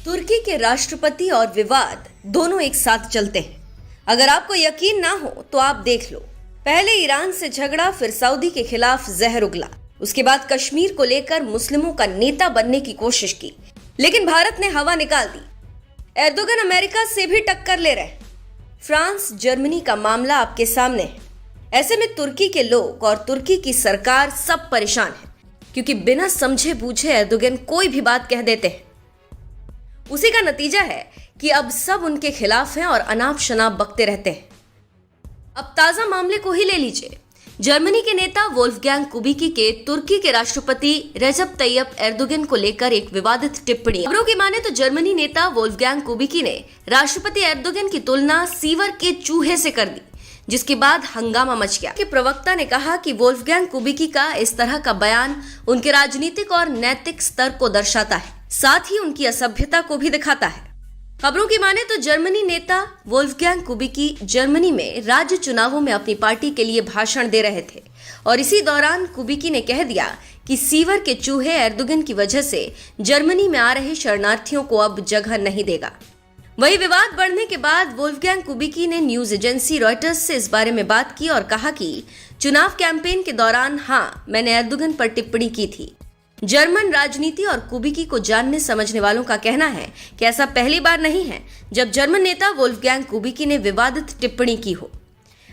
तुर्की के राष्ट्रपति और विवाद दोनों एक साथ चलते हैं। अगर आपको यकीन ना हो तो आप देख लो। पहले ईरान से झगड़ा, फिर सऊदी के खिलाफ जहर उगला, उसके बाद कश्मीर को लेकर मुस्लिमों का नेता बनने की कोशिश की, लेकिन भारत ने हवा निकाल दी। एर्दोगन अमेरिका से भी टक्कर ले रहे। फ्रांस, जर्मनी का मामला आपके सामने है। ऐसे में तुर्की के लोग और तुर्की की सरकार सब परेशान है, क्योंकि बिना समझे बूझे एर्दोगन कोई भी बात कह देते हैं। उसी का नतीजा है कि अब सब उनके खिलाफ हैं और अनाप शनाप बकते रहते हैं। अब ताजा मामले को ही ले लीजिए। जर्मनी के नेता वोल्फगैंग कुबिकी के तुर्की के राष्ट्रपति रेजब तैयब एर्दोगन को लेकर एक विवादित टिप्पणी। खबरों की माने तो जर्मनी नेता वोल्फगैंग कुबिकी ने राष्ट्रपति एर्दोगन की तुलना सीवर के चूहे से कर दी, जिसके बाद हंगामा मच गया। के प्रवक्ता ने कहा कि वोल्फगैंग कुबिकी का इस तरह का बयान उनके राजनीतिक और नैतिक स्तर को दर्शाता है, साथ ही उनकी असभ्यता को भी दिखाता है। खबरों की माने तो जर्मनी नेता वोल्फगैंग कुबिकी जर्मनी में राज्य चुनावों में अपनी पार्टी के लिए भाषण दे रहे थे और इसी दौरान कुबिकी ने कह दिया कि सीवर के चूहे एर्दोगन की वजह से जर्मनी में आ रहे शरणार्थियों को अब जगह नहीं देगा। वही विवाद बढ़ने के बाद वोल्फगैंग कुबिकी ने न्यूज एजेंसी रॉयटर्स से इस बारे में बात की और कहा कि चुनाव कैंपेन के दौरान मैंने एर्दोगन पर टिप्पणी की थी। जर्मन राजनीति और कुबिकी को जानने समझने वालों का कहना है कि ऐसा पहली बार नहीं है जब जर्मन नेता वोल्फगैंग कुबिकी ने विवादित टिप्पणी की हो।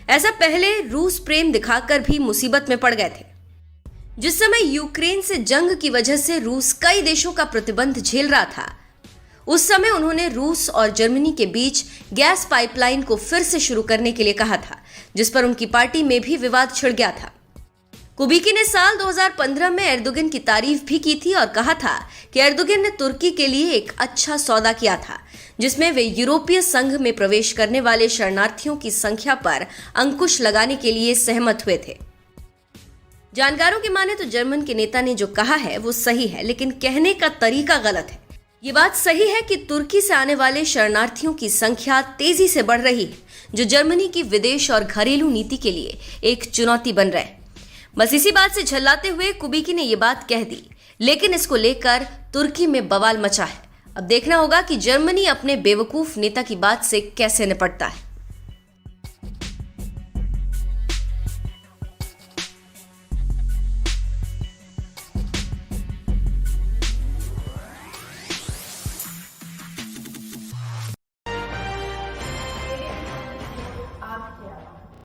ऐसा पहले रूस प्रेम दिखाकर भी मुसीबत में पड़ गए थे। जिस समय यूक्रेन से जंग की वजह से रूस कई देशों का प्रतिबंध झेल रहा था, उस समय उन्होंने रूस और जर्मनी के बीच गैस पाइपलाइन को फिर से शुरू करने के लिए कहा था, जिस पर उनकी पार्टी में भी विवाद छिड़ गया था। कुबिकी ने साल 2015 में एर्दोगन की तारीफ भी की थी और कहा था कि एर्दोगन ने तुर्की के लिए एक अच्छा सौदा किया था, जिसमें वे यूरोपीय संघ में प्रवेश करने वाले शरणार्थियों की संख्या पर अंकुश लगाने के लिए सहमत हुए थे। जानकारों की माने तो जर्मन के नेता ने जो कहा है वो सही है, लेकिन कहने का तरीका गलत है। ये बात सही है कि तुर्की से आने वाले शरणार्थियों की संख्या तेजी से बढ़ रही है, जो जर्मनी की विदेश और घरेलू नीति के लिए एक चुनौती बन रहा है। बस इसी बात से झल्लाते हुए कुबिकी ने ये बात कह दी, लेकिन इसको लेकर तुर्की में बवाल मचा है। अब देखना होगा कि जर्मनी अपने बेवकूफ नेता की बात से कैसे निपटता है।